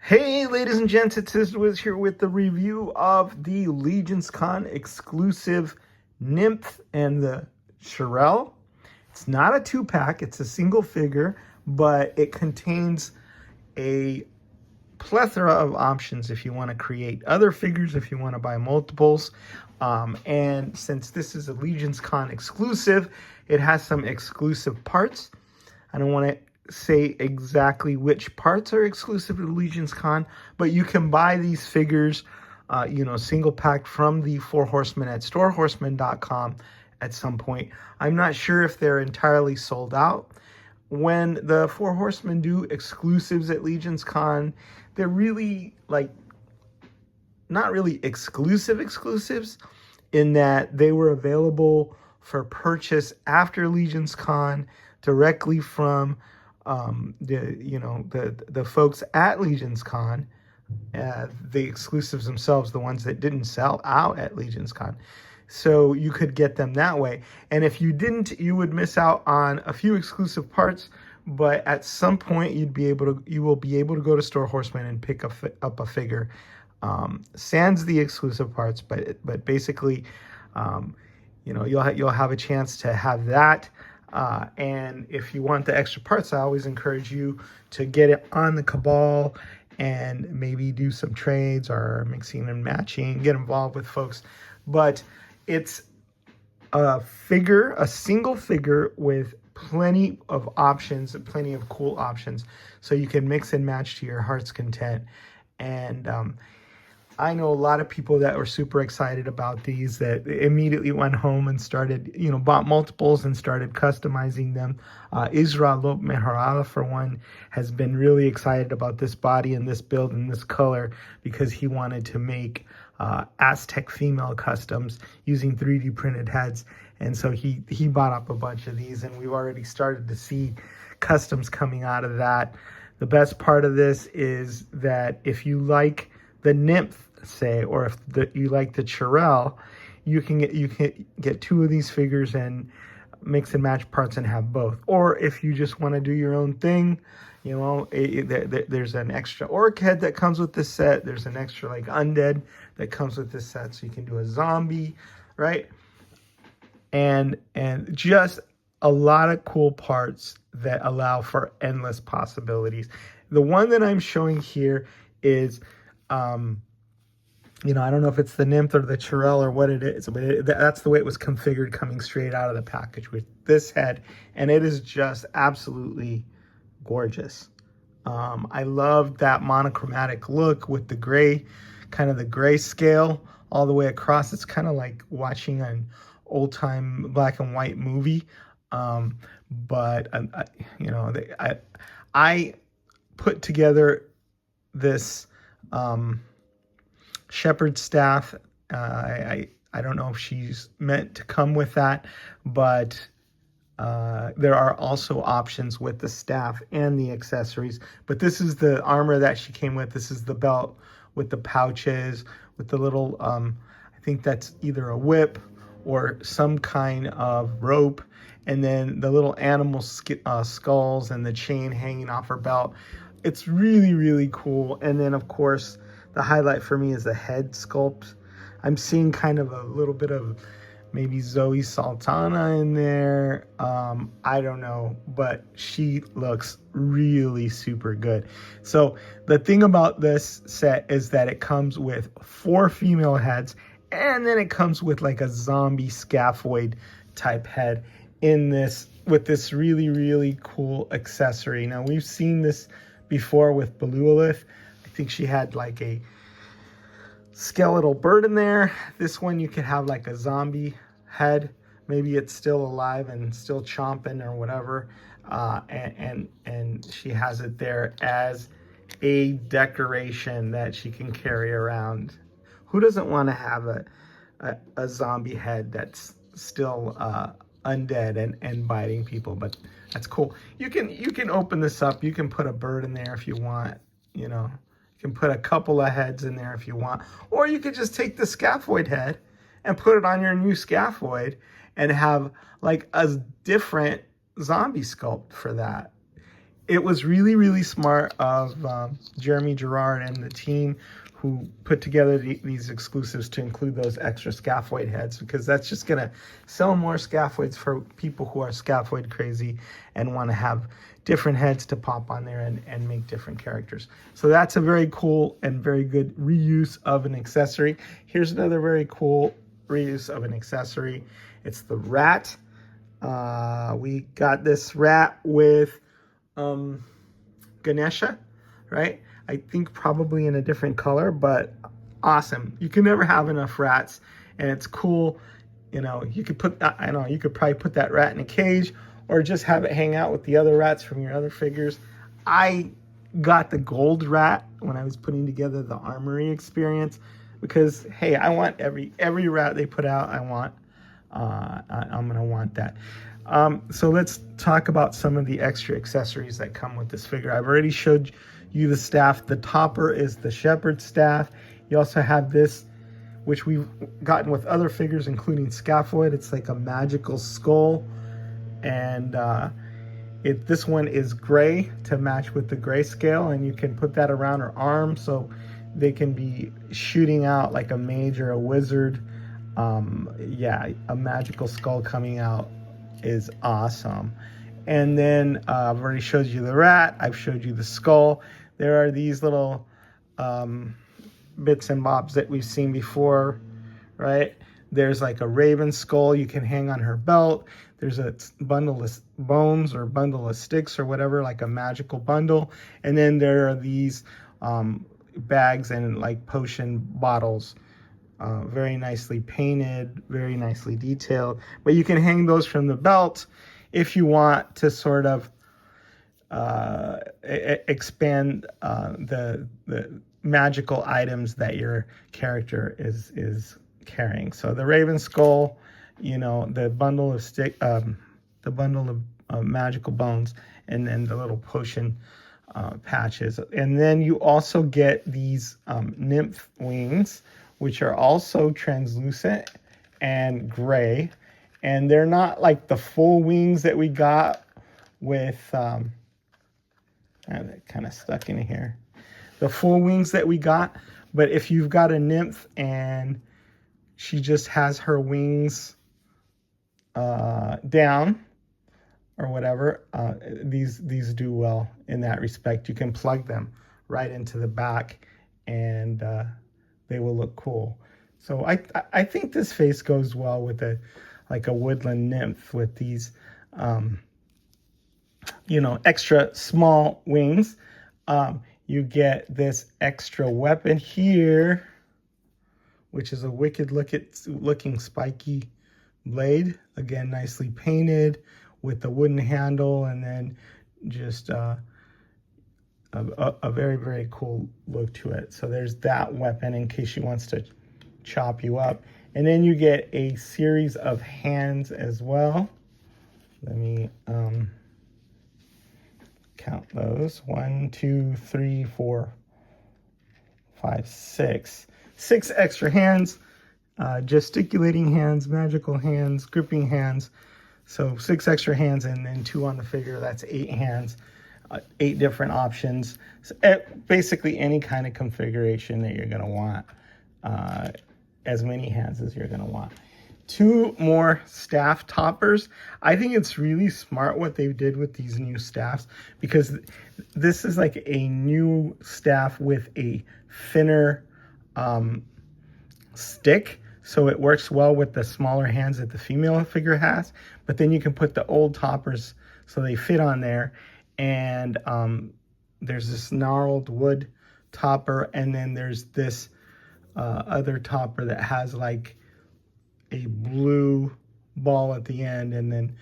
Hey, ladies and gents, it's Wiz here with the review of the LegionsCon exclusive Nymph and the Churel. It's not a two-pack, it's a single figure, but it contains a plethora of options if you want to create other figures, if you want to buy multiples. And since this is a LegionsCon exclusive, it has some exclusive parts. I don't want to say exactly which parts are exclusive to LegionsCon, but you can buy these figures, single pack from the Four Horsemen at storehorsemen.com at some point. I'm not sure if they're entirely sold out. When the Four Horsemen do exclusives at LegionsCon, they're really not really exclusives in that they were available for purchase after LegionsCon directly from the folks at LegionsCon, the exclusives themselves, the ones that didn't sell out at LegionsCon. So you could get them that way. And if you didn't, you would miss out on a few exclusive parts, but at some point you will be able to go to Store Horseman and pick up a figure. Sans the exclusive parts, but basically, you'll have a chance to have that. And if you want the extra parts, I always encourage you to get it on the Cabal and maybe do some trades or mixing and matching, get involved with folks. But it's a single figure with plenty of options, plenty of cool options. So you can mix and match to your heart's content. And I know a lot of people that were super excited about these that immediately went home and started, bought multiples and started customizing them. Israel Meharala, for one, has been really excited about this body and this build and this color because he wanted to make Aztec female customs using 3D printed heads. And so he bought up a bunch of these, and we've already started to see customs coming out of that. The best part of this is that if you like the Nymph, say, or if you like the Churel, you can get two of these figures and mix and match parts and have both. Or if you just want to do your own thing, there's an extra orc head that comes with this set. There's an extra undead that comes with this set, so you can do a zombie, right? And just a lot of cool parts that allow for endless possibilities. The one that I'm showing here is I don't know if it's the Nymph or the Churel or what it is, but that's the way it was configured coming straight out of the package with this head, and it is just absolutely gorgeous. I love that monochromatic look with the gray, kind of the gray scale all the way across. It's kind of like watching an old-time black and white movie, but I put together this shepherd staff. I don't know if she's meant to come with that, but there are also options with the staff and the accessories. But this is the armor that she came with. This is the belt with the pouches, with the little, I think that's either a whip or some kind of rope. And then the little animal skulls and the chain hanging off her belt. It's really, really cool. And then, of course, the highlight for me is the head sculpt. I'm seeing kind of a little bit of maybe Zoe Sultana in there. I don't know, but she looks really super good. So the thing about this set is that it comes with 4 female heads, and then it comes with a zombie scaphoid type head in this, with this really, really cool accessory. Now, we've seen this before with Belualith. I think she had a skeletal bird in there. This one you could have a zombie head. Maybe it's still alive and still chomping or whatever. And she has it there as a decoration that she can carry around. Who doesn't want to have a zombie head that's still undead and biting people? But that's cool. You can open this up. You can put a bird in there if you want. You can put a couple of heads in there if you want, or you could just take the scaphoid head and put it on your new scaphoid and have a different zombie sculpt for that. it was really, really smart of Jeremy Gerard and the team who put together these exclusives to include those extra scaphoid heads, because that's just going to sell more scaphoids for people who are scaphoid crazy and want to have different heads to pop on there and make different characters. So that's a very cool and very good reuse of an accessory. Here's another very cool reuse of an accessory. It's the rat. We got this rat with Ganesha, right? I think probably in a different color, but awesome. You can never have enough rats, and it's cool. You know, you could put, I know, you could probably put that rat in a cage or just have it hang out with the other rats from your other figures. I got the gold rat when I was putting together the armory experience because, hey, I want every rat they put out. I'm gonna want that. So let's talk about some of the extra accessories that come with this figure. I've already showed you the staff. The topper is the shepherd staff. You also have this, which we've gotten with other figures, including Scaphoid. It's like a magical skull, and this one is gray to match with the grayscale, and you can put that around her arm so they can be shooting out like a mage or a wizard. Yeah, a magical skull coming out is awesome. And then I've already showed you the rat. I've showed you the skull. There are these little bits and bobs that we've seen before, right? There's like a raven skull you can hang on her belt. There's a bundle of bones or bundle of sticks or whatever, like a magical bundle. And then there are these bags and like potion bottles. Very nicely painted, very nicely detailed. But you can hang those from the belt if you want to sort of expand the magical items that your character is carrying. So the raven skull, you know, the bundle of magical bones, and then the little potion patches. And then you also get these nymph wings, which are also translucent and gray. And they're not like the full wings that we got with, that kind of stuck in here. The full wings that we got, but if you've got a nymph and she just has her wings down or whatever, these do well in that respect. You can plug them right into the back and they will look cool. So I think this face goes well with a woodland nymph with these you know, extra small wings. You get this extra weapon here, which is a wicked looking spiky blade. Again, nicely painted with the wooden handle, and then just a very, very cool look to it. So there's that weapon in case she wants to chop you up. And then you get a series of hands as well. Let me count those. 1, 2, 3, 4, 5, 6. 6 extra hands, gesticulating hands, magical hands, gripping hands. So 6 extra hands, and then 2 on the figure. That's 8 hands, 8 different options. So basically any kind of configuration that you're going to want, as many hands as you're going to want. 2 more staff toppers. I think it's really smart what they did with these new staffs, because this is like a new staff with a thinner stick, so it works well with the smaller hands that the female figure has. But then you can put the old toppers so they fit on there, and there's this gnarled wood topper, and then there's this other topper that has like a blue ball at the end. And then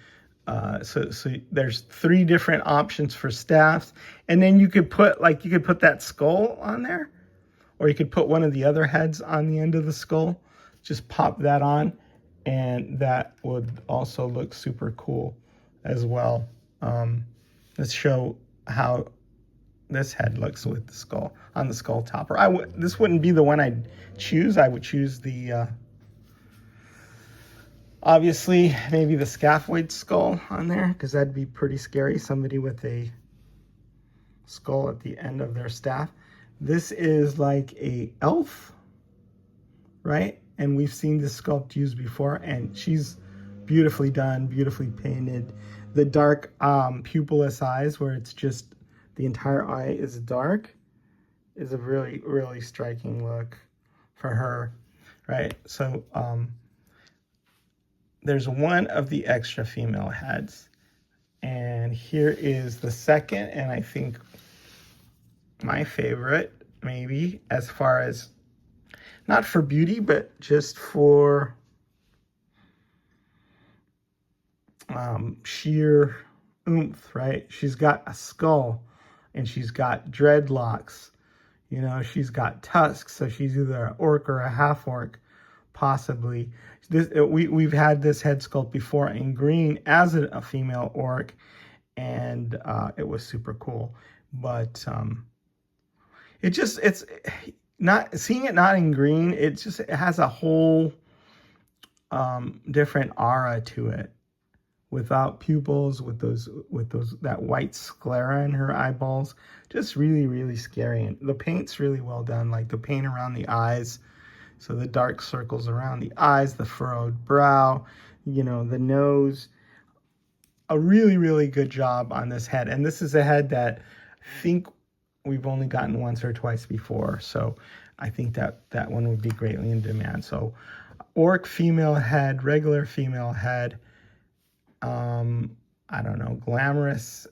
so there's 3 different options for staffs. And then you could put that skull on there, or you could put one of the other heads on the end of the skull. Just pop that on, and that would also look super cool as well. Let's show how this head looks with the skull on the skull topper. This wouldn't be the one I'd choose. I would choose the obviously maybe the scaphoid skull on there, because that'd be pretty scary. Somebody with a skull at the end of their staff. This is like a elf, right? And we've seen this sculpt used before, and she's beautifully done, beautifully painted. The dark pupilless eyes, where it's just the entire eye is dark, is a really, really striking look for her, right? So there's one of the extra female heads, and here is the second, and I think my favorite, maybe, as far as, not for beauty, but just for sheer oomph, right? She's got a skull, and she's got dreadlocks. You know, she's got tusks, so she's either an orc or a half-orc, possibly. We've had this head sculpt before in green as a female orc, and it was super cool. But it's not, seeing it not in green, it has a whole different aura to it, without pupils, with that white sclera in her eyeballs. Just really, really scary. And the paint's really well done, like the paint around the eyes, so the dark circles around the eyes, the furrowed brow, you know, the nose. A really, really good job on this head. And this is a head that I think we've only gotten once or twice before, so I think that one would be greatly in demand. So orc female head, regular female head, I don't know, glamorous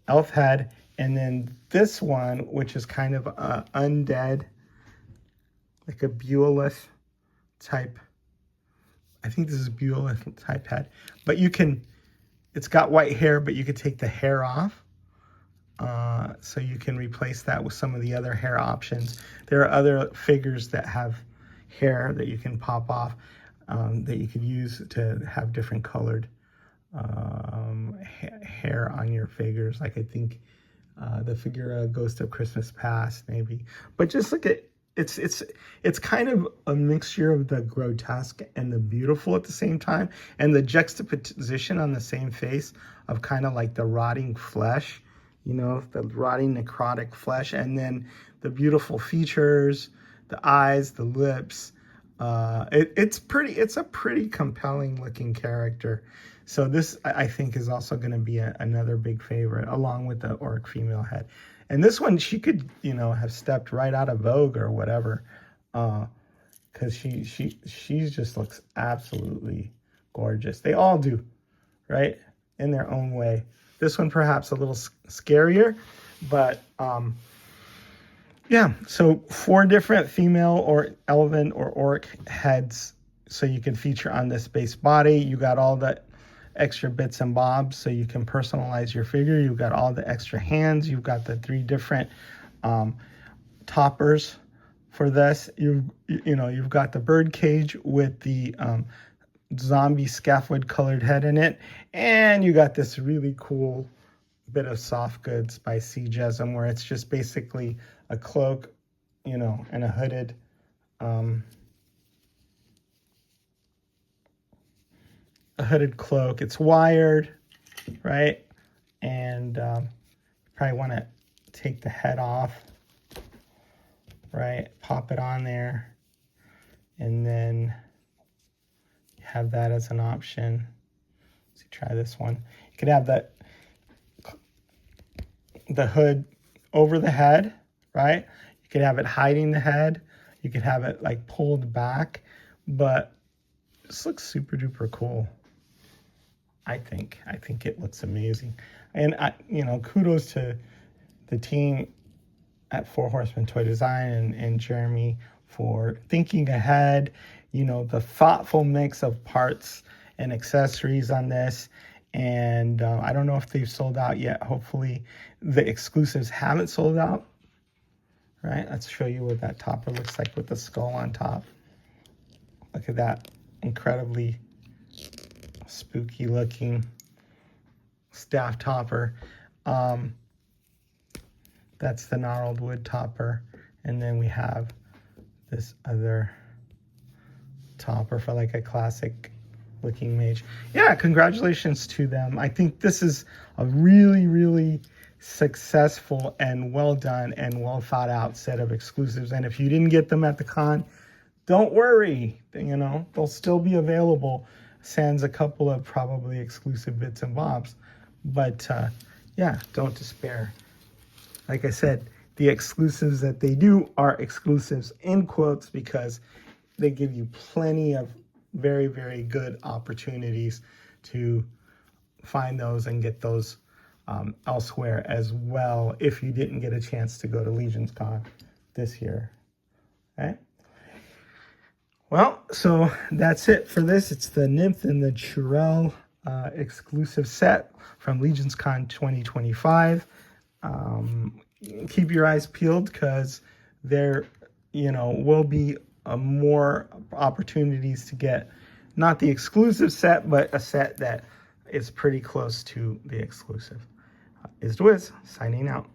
elf head, and then this one, which is kind of undead, like a Beowulf type. I think this is Beowulf type head, but it's got white hair, but you could take the hair off. So you can replace that with some of the other hair options. There are other figures that have hair that you can pop off, that you could use to have different colored hair on your figures. Like I think the figure Ghost of Christmas Past, maybe. But just look at, it's kind of a mixture of the grotesque and the beautiful at the same time, and the juxtaposition on the same face of kind of like the rotting flesh, you know, the rotting necrotic flesh, and then the beautiful features, the eyes, the lips. It's a pretty compelling looking character. So this, I think, is also going to be another big favorite, along with the orc female head. And this one, she could, you know, have stepped right out of Vogue or whatever, because she just looks absolutely gorgeous. They all do, right, in their own way. This one perhaps a little scarier, but yeah. So 4 different female or elven or orc heads, so you can feature on this base body. You got all the extra bits and bobs, so you can personalize your figure. You've got all the extra hands. You've got the 3 different toppers for this. You've got the bird cage with the zombie scaffold colored head in it, and you got this really cool bit of soft goods by C. Jesum, where it's just basically a cloak, you know, and a hooded cloak. It's wired, right? And probably want to take the head off, right? Pop it on there, and then have that as an option. Let's try this one. You could have the hood over the head, right? You could have it hiding the head. You could have it like pulled back, but this looks super duper cool. I think it looks amazing. And kudos to the team at Four Horsemen Toy Design and Jeremy for thinking ahead, you know, the thoughtful mix of parts and accessories on this. And I don't know if they've sold out yet. Hopefully the exclusives haven't sold out, right? Let's show you what that topper looks like with the skull on top. Look at that incredibly spooky looking staff topper. That's the gnarled wood topper. And then we have this other topper for like a classic looking mage. Yeah, congratulations to them. I think this is a really, really successful and well done and well thought out set of exclusives. And if you didn't get them at the con, don't worry, you know, they'll still be available, sans a couple of probably exclusive bits and bobs. But yeah, don't despair. Like I said, the exclusives that they do are exclusives in quotes because they give you plenty of very, very good opportunities to find those and get those elsewhere as well if you didn't get a chance to go to LegionsCon this year. Okay. Well, so that's it for this. It's the Nymph and the Churel exclusive set from LegionsCon 2025. Keep your eyes peeled because there, you know, will be more opportunities to get not the exclusive set, but a set that is pretty close to the exclusive. Is Dwiz signing out.